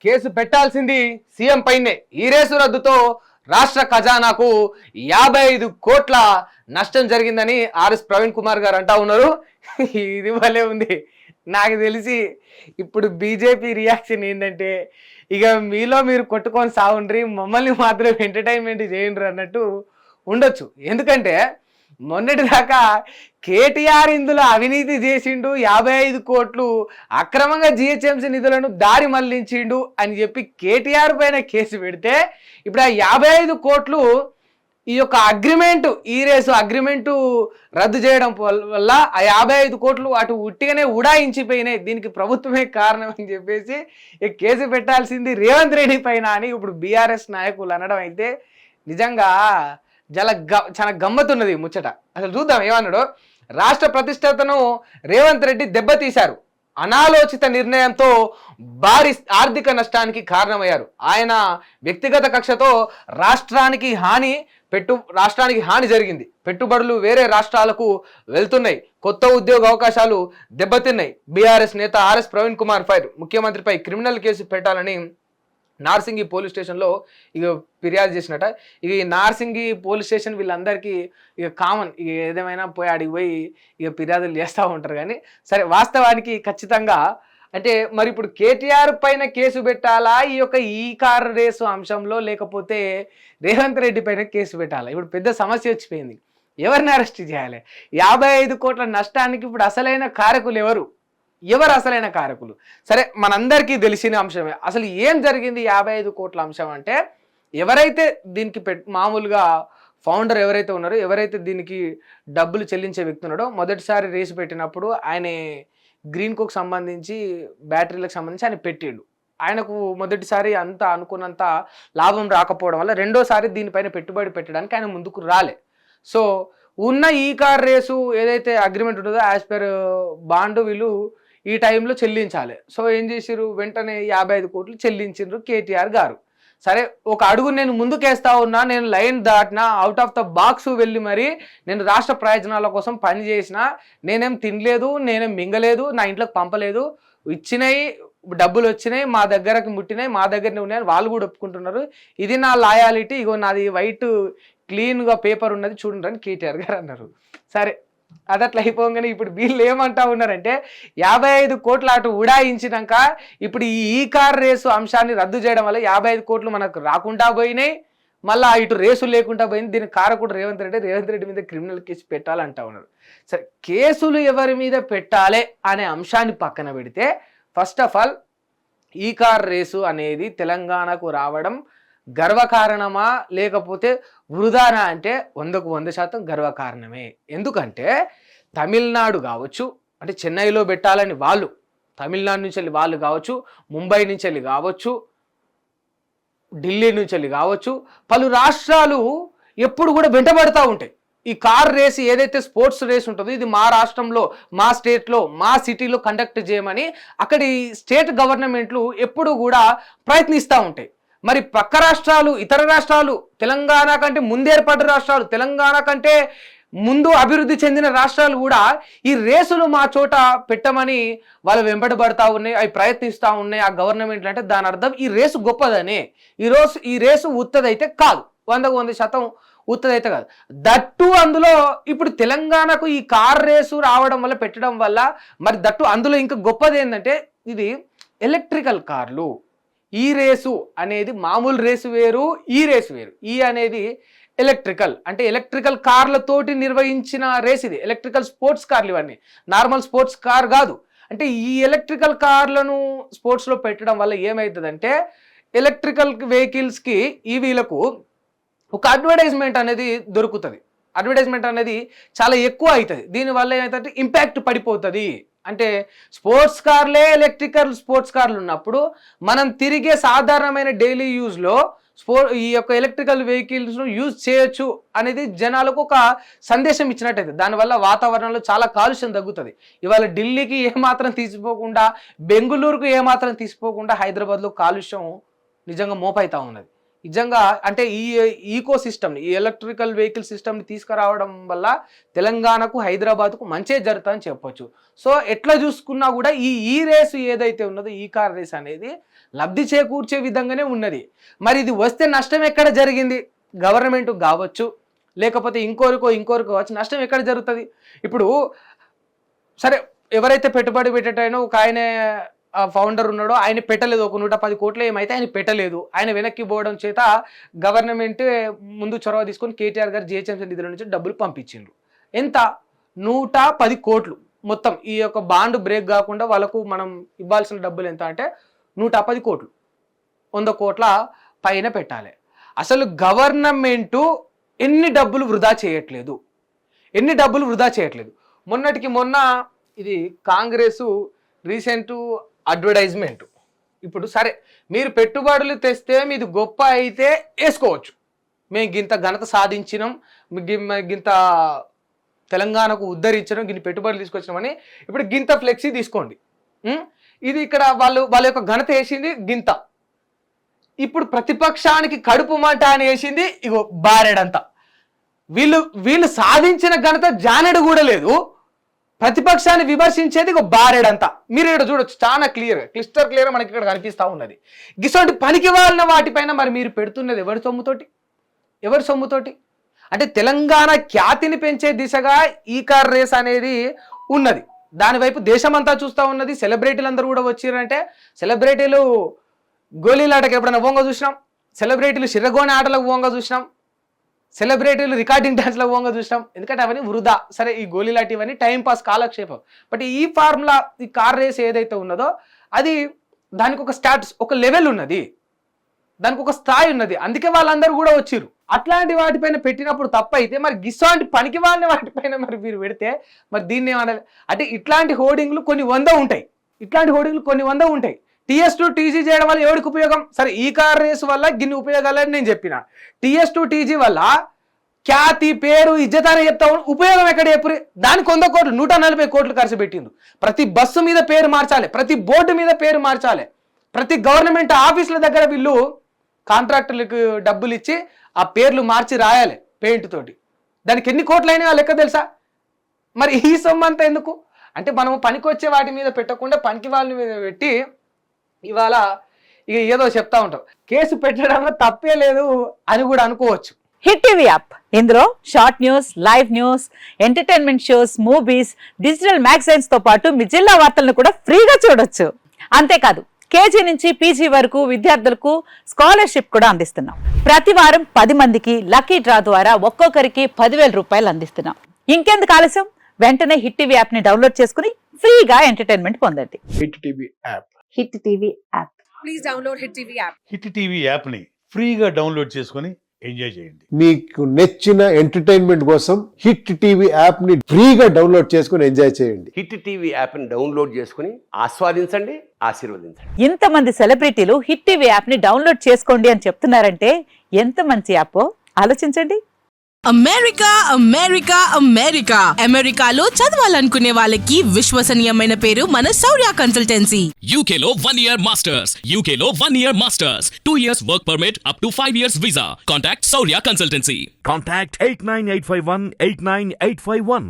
Case పెట్టాల్సింది CM పైనే. ఈ రేసు రద్దుతో రాష్ట్ర ఖజానాకు 55 కోట్ల నష్టం జరిగిందని ఆర్ఎస్ ప్రవీణ్ కుమార్ గారు అంటా ఉన్నారు. ఇది భలే ఉంది. నాకు తెలిసి ఇప్పుడు బీజేపీ రియాక్షన్ ఏంటంటే, ఇక మీలో మీరు కొట్టుకొని సాగుండ్రి, మమ్మల్ని మాత్రం ఎంటర్టైన్మెంట్ చేయండి అన్నట్టు ఉండొచ్చు. ఎందుకంటే మొన్నటి దాకా కేటీఆర్ ఇందులో అవినీతి చేసిండు, 55 కోట్లు అక్రమంగా జిహెచ్ఎంసీ నిధులను దారి మళ్లించిండు అని చెప్పి కేటీఆర్ పైన కేసు పెడితే, ఇప్పుడు ఆ 55 కోట్లు ఈ యొక్క అగ్రిమెంటు, ఈ రేసు అగ్రిమెంటు రద్దు చేయడం వల్ల ఆ 55 కోట్లు అటు ఉట్టిగానే ఉడాయించిపోయినాయి. దీనికి ప్రభుత్వమే కారణం అని చెప్పేసి కేసు పెట్టాల్సింది రేవంత్ రెడ్డి పైన అని ఇప్పుడు బీఆర్ఎస్ నాయకులు అనడం అయితే నిజంగా చాలా గమ్మత్తున్నది ముచ్చట. అసలు చూద్దాం ఏమన్నాడు. రాష్ట్ర ప్రతిష్టతను రేవంత్ రెడ్డి దెబ్బతీశారు, అనాలోచిత నిర్ణయంతో భారీ ఆర్థిక నష్టానికి కారణమయ్యారు. ఆయన వ్యక్తిగత కక్షతో రాష్ట్రానికి హాని జరిగింది. పెట్టుబడులు వేరే రాష్ట్రాలకు వెళ్తున్నాయి, కొత్త ఉద్యోగ అవకాశాలు దెబ్బతిన్నాయి. బీఆర్ఎస్ నేత ఆర్ఎస్ ప్రవీణ్ కుమార్ ఫైర్, ముఖ్యమంత్రిపై క్రిమినల్ కేసు పెట్టాలని నార్సింగి పోలీస్ స్టేషన్లో ఇక ఫిర్యాదు చేసినట. ఇక ఈ నార్సింగి పోలీస్ స్టేషన్ వీళ్ళందరికీ ఇక కామన్, ఇక ఏదేమైనా పోయి ఆడికి పోయి ఇక ఫిర్యాదులు చేస్తూ ఉంటారు. కానీ సరే, వాస్తవానికి ఖచ్చితంగా అంటే మరి ఇప్పుడు కేటీఆర్ పైన కేసు పెట్టాలా ఈ యొక్క ఈ కార్ రేసు అంశంలో, లేకపోతే రేవంత్ రెడ్డి పైన కేసు పెట్టాలా? ఇప్పుడు పెద్ద సమస్య వచ్చిపోయింది. ఎవరిని అరెస్ట్ చేయాలి? 55 కోట్ల నష్టానికి ఇప్పుడు అసలైన కారకులు ఎవరు అసలైన కారకులు? సరే, మనందరికీ తెలిసిన అంశమే. అసలు ఏం జరిగింది 55 కోట్ల అంశం అంటే, ఎవరైతే దీనికి మామూలుగా ఫౌండర్ ఎవరైతే ఉన్నారో, ఎవరైతే దీనికి డబ్బులు చెల్లించే వ్యక్తి ఉన్నాడో, మొదటిసారి రేసు పెట్టినప్పుడు ఆయన గ్రీన్ కోక్ సంబంధించి బ్యాటరీలకు సంబంధించి ఆయన పెట్టిండు. ఆయనకు మొదటిసారి అంత అనుకున్నంత లాభం రాకపోవడం వల్ల రెండోసారి దీనిపైన పెట్టుబడి పెట్టడానికి ఆయన ముందుకు రాలే. సో ఉన్న ఈ కార్ రేసు ఏదైతే అగ్రిమెంట్ ఉంటుందో యాజ్ పర్ బాండ్ వీళ్ళు ఈ టైంలో చెల్లించాలి. సో ఏం చేసిరు, వెంటనే 55 కోట్లు చెల్లించారు కేటీఆర్ గారు. సరే, ఒక అడుగు నేను ముందుకేస్తా ఉన్నా, నేను లైన్ దాటినా, అవుట్ ఆఫ్ ద బాక్స్ వెళ్ళి మరి నేను రాష్ట్ర ప్రయోజనాల కోసం పని చేసిన, నేనేం తినలేదు, నేనేం మింగలేదు, నా ఇంట్లోకి పంపలేదు, ఇచ్చినాయి డబ్బులు వచ్చినాయి, మా దగ్గరకి ముట్టినాయి, మా దగ్గరనే ఉన్నాయని వాళ్ళు కూడా ఒప్పుకుంటున్నారు. ఇది నా లాయాలిటీ, ఇగో నాది వైట్ క్లీన్గా పేపర్ ఉన్నది చూడండి అని కేటీఆర్ గారు అన్నారు. సరే, అది అట్లా అయిపోగానే ఇప్పుడు వీళ్ళు ఏమంటా ఉన్నారంటే, 55 కోట్లు అటు ఉడాయించినాక ఇప్పుడు ఈ కార్ రేసు అంశాన్ని రద్దు చేయడం వల్ల 55 కోట్లు మనకు రాకుండా పోయినాయి, మళ్ళీ ఇటు రేసు లేకుండా పోయింది. దీనికి కారకుడు రేవంత్ రెడ్డి మీద క్రిమినల్ కేసు పెట్టాలంటా ఉన్నారు. సరే, కేసులు ఎవరి మీద పెట్టాలి అనే అంశాన్ని పక్కన పెడితే, ఫస్ట్ ఆఫ్ ఆల్ ఈ కార్ రేసు అనేది తెలంగాణకు రావడం గర్వకారణమా లేకపోతే వృధానా అంటే 100% గర్వకారణమే. ఎందుకంటే తమిళనాడు కావచ్చు, అంటే చెన్నైలో పెట్టాలని వాళ్ళు, తమిళనాడు నుంచి వెళ్ళి వాళ్ళు కావచ్చు, ముంబై నుంచి వెళ్ళి కావచ్చు, ఢిల్లీ నుంచి వెళ్ళి కావచ్చు, పలు రాష్ట్రాలు ఎప్పుడు కూడా వెంటబడతా ఉంటాయి. ఈ కార్ రేస్ ఏదైతే స్పోర్ట్స్ రేస్ ఉంటుందో, ఇది మా రాష్ట్రంలో, మా స్టేట్లో, మా సిటీలో కండక్ట్ చేయమని అక్కడి స్టేట్ గవర్నమెంట్లు ఎప్పుడు కూడా ప్రయత్నిస్తూ ఉంటాయి. మరి పక్క రాష్ట్రాలు, ఇతర రాష్ట్రాలు, తెలంగాణ కంటే ముందు ఏర్పడ్డ రాష్ట్రాలు, తెలంగాణ కంటే ముందు అభివృద్ధి చెందిన రాష్ట్రాలు కూడా ఈ రేసులు మా చోట పెట్టమని వాళ్ళు వెంబడబడతా ఉన్నాయి, అవి ప్రయత్నిస్తూ ఉన్నాయి ఆ గవర్నమెంట్లు. అంటే దాని అర్థం ఈ రేసు గొప్పదనే. ఈ రేసు ఉత్తదైతే కాదు, 100% ఉత్తదైతే కాదు. దట్టు అందులో ఇప్పుడు తెలంగాణకు ఈ కార్ రేసు రావడం వల్ల, పెట్టడం వల్ల, మరి దట్టు అందులో ఇంకా గొప్పది ఏంటంటే ఇది ఎలక్ట్రికల్ కార్లు. ఈ రేసు అనేది మామూలు రేసు వేరు, ఈ రేసు వేరు. ఈ అనేది ఎలక్ట్రికల్, అంటే ఎలక్ట్రికల్ కార్లతోటి నిర్వహించిన రేస్ ఇది. ఎలక్ట్రికల్ స్పోర్ట్స్ కార్లు ఇవన్నీ, నార్మల్ స్పోర్ట్స్ కార్ కాదు. అంటే ఈ ఎలక్ట్రికల్ కార్లను స్పోర్ట్స్లో పెట్టడం వల్ల ఏమవుతుందంటే, ఎలక్ట్రికల్ వెహికల్స్కి, ఈవీలకు ఒక అడ్వర్టైజ్మెంట్ అనేది దొరుకుతుంది. అడ్వర్టైజ్మెంట్ అనేది చాలా ఎక్కువ అవుతుంది. దీనివల్ల ఏమవుతుందంటే ఇంపాక్ట్ పడిపోతుంది. అంటే స్పోర్ట్స్ కార్లే ఎలక్ట్రికల్ స్పోర్ట్స్ కార్లు ఉన్నప్పుడు మనం తిరిగే సాధారణమైన డైలీ యూజ్లో ఈ యొక్క ఎలక్ట్రికల్ వెహికల్స్ను యూజ్ చేయొచ్చు అనేది జనాలకు ఒక సందేశం ఇచ్చినట్టయితే, దానివల్ల వాతావరణంలో చాలా కాలుష్యం తగ్గుతుంది. ఇవాళ ఢిల్లీకి ఏమాత్రం తీసిపోకుండా, బెంగళూరుకు ఏమాత్రం తీసిపోకుండా హైదరాబాద్లో కాలుష్యం నిజంగా మోపైతా ఉన్నది. నిజంగా అంటే ఈ ఈకో సిస్టమ్, ఈ ఎలక్ట్రికల్ వెహికల్ సిస్టమ్ని తీసుకురావడం వల్ల తెలంగాణకు, హైదరాబాద్కు మంచి జరుగుతుందని చెప్పొచ్చు. సో ఎట్లా చూసుకున్నా కూడా ఈ రేసు ఏదైతే ఉన్నదో, ఈ కార్ రేస్ అనేది లబ్ధి చేకూర్చే విధంగానే ఉన్నది. మరి ఇది వస్తే నష్టం ఎక్కడ జరిగింది? గవర్నమెంట్ కావచ్చు, లేకపోతే ఇంకోరికో కావచ్చు. నష్టం ఎక్కడ జరుగుతుంది? ఇప్పుడు సరే, ఎవరైతే పెట్టుబడి పెట్టేటైనా ఒక ఆయన ఫౌండర్ ఉన్నాడో ఆయన పెట్టలేదు, ఒక 110 కోట్లు ఏమైతే ఆయన పెట్టలేదు. ఆయన వెనక్కి పోవడం చేత గవర్నమెంట్ ముందు చొరవ తీసుకొని కేటీఆర్ గారు జిహెచ్ఎంసీ నిధుల నుంచి డబ్బులు పంపించిండ్రు. ఎంత? 110 కోట్లు. మొత్తం ఈ యొక్క బాండ్ బ్రేక్ కాకుండా వాళ్ళకు మనం ఇవ్వాల్సిన డబ్బులు ఎంత అంటే 110 కోట్లు. 100 కోట్ల పైన పెట్టాలి. అసలు గవర్నమెంటు ఎన్ని డబ్బులు వృధా చేయట్లేదు. మొన్నటికి మొన్న ఇది కాంగ్రెస్ రీసెంట్ అడ్వర్టైజ్మెంట్. ఇప్పుడు సరే, మీరు పెట్టుబడులు తెస్తే మీది గొప్ప అయితే వేసుకోవచ్చు, మేము గింత ఘనత సాధించినాం, గింత తెలంగాణకు ఉద్ధరించడం, గిన్ని పెట్టుబడులు తీసుకొచ్చినామని ఇప్పుడు గింత ఫ్లెక్సీ తీసుకోండి. ఇది ఇక్కడ వాళ్ళ యొక్క ఘనత వేసింది గింత. ఇప్పుడు ప్రతిపక్షానికి కడుపు మంట అని వేసింది ఇగో బారెడంతా. వీళ్ళు సాధించిన ఘనత జానెడు కూడా లేదు, ప్రతిపక్షాన్ని విమర్శించేది ఒక బారెడంతా. మీరు ఇక్కడ చూడొచ్చు, చాలా క్లిస్టర్ క్లియర్ మనకి ఇక్కడ కనిపిస్తూ ఉన్నది. గిసోటి పనికి వాళ్ళ వాటిపైన మరి మీరు పెడుతున్నది ఎవరి సొమ్ముతోటి? అంటే తెలంగాణ ఖ్యాతిని పెంచే దిశగా ఈ కార్ రేస్ అనేది ఉన్నది. దానివైపు దేశమంతా చూస్తూ ఉన్నది. సెలబ్రిటీలు అందరూ కూడా వచ్చారంటే, సెలబ్రిటీలు గోళీలాటకు ఎప్పుడైనా ఓంగ చూసినాం, సెలబ్రిటీలు శిరగోని ఆటలకు ఓంగ చూసినాం, సెలబ్రిటీలు రికార్డింగ్ డాన్స్లో ఓంగ చూసినాం. ఎందుకంటే అవన్నీ వృధా. సరే, ఈ గోళీలాట ఇవన్నీ టైంపాస్, కాలక్షేపం. బట్ ఈ ఫార్ములా, ఈ కార్ రేస్ ఏదైతే ఉన్నదో అది దానికి ఒక స్టాటస్, ఒక లెవెల్ ఉన్నది, దానికి ఒక స్థాయి ఉన్నది. అందుకే వాళ్ళందరూ కూడా వచ్చిర్రు. అట్లాంటి వాటిపైన పెట్టినప్పుడు తప్పైతే మరి గిస్సాంటి పనికి వాళ్ళని వాటిపైన మరి మీరు పెడితే మరి దీన్ని ఏమనాలి? అంటే ఇట్లాంటి హోర్డింగ్లు కొన్ని వంద ఉంటాయి. TS2 TG చేయడం వల్ల ఎవరికి ఉపయోగం? సరే, ఈ కార్ రేసు వల్ల గిన్ని ఉపయోగాలని నేను చెప్పిన. TS2 TG వల్ల ఖ్యాతి, పేరు, ఇజ్జత్ అని చెప్తా ఉపయోగం ఎక్కడ చెప్పు? దానికి 100 కోట్లు, 140 కోట్లు ఖర్చు పెట్టిండు. ప్రతి బస్సు మీద పేరు మార్చాలి, ప్రతి బోర్డు మీద పేరు మార్చాలి, ప్రతి గవర్నమెంట్ ఆఫీసుల దగ్గర వీళ్ళు కాంట్రాక్టర్లకు డబ్బులు ఇచ్చి ఆ పేర్లు మార్చి రాయాలి పెయింట్ తోటి. దానికి ఎన్ని కోట్లు అయినా లెక్క తెలుసా? మరి ఈ సొమ్ము అంతా ఎందుకు? అంటే మనం పనికొచ్చే వాటి మీద పెట్టకుండా పనికి వాళ్ళ మీద పెట్టి ఇవాళ ఇక ఏదో చెప్తా ఉంటాం. కేసు పెట్టడంలో తప్పే లేదు అని కూడా అనుకోవచ్చు. హిట్ టీవీ యాప్, ఇందులో short news, live news, entertainment shows, movies, digital magazines తో పాటు మీ జిల్లా వార్తలను కూడా ఫ్రీగా చూడొచ్చు. అంతేకాదు, KG నుంచి PG వరకు విద్యార్థులకు స్కాలర్షిప్ కూడా అందిస్తున్నాం. ప్రతి వారం 10 మందికి లక్కీ డ్రా ద్వారా ఒక్కొక్కరికి 10,000 రూపాయలు అందిస్తున్నాం. ఇంకెందుకు ఆలస్యం? వెంటనే హిట్ టీవీ యాప్ ని డౌన్లోడ్ చేసుకుని ఫ్రీగా ఎంటర్టైన్మెంట్ పొందండి. Hit TV app. Hit TV app. Please download hit TV app. Hit TV app ని ఫ్రీగా డౌన్లోడ్ చేసుకొని ఎంజాయ్ చేయండి. మీకు నచ్చిన ఎంటర్టైన్మెంట్ కోసం హిట్ టీవీ యాప్ ని ఫ్రీగా డౌన్లోడ్ చేసుకొని ఎంజాయ్ చేయండి. హిట్ టీవీ యాప్ ని డౌన్లోడ్ చేసుకుని ఆస్వాదించండి, ఆశీర్వదించండి. ఇంతమంది సెలబ్రిటీలు హిట్ టీవీ యాప్ ని డౌన్లోడ్ చేసుకోండి అని చెప్తున్నారంటే ఎంత మంచి యాప్ ఆలోచించండి. అమెరికా అమెరికా అమెరికా అమెరికాలో చదవాలనుకునే వాళ్ళకి విశ్వసనీయమైన పేరు మన శౌర్య కన్సల్టెన్సీ. UK లో 1 year masters. UK లో 1 year masters. 2 years work permit up to 5 years visa. Contact Saurya Consultancy. Contact 89851 89851.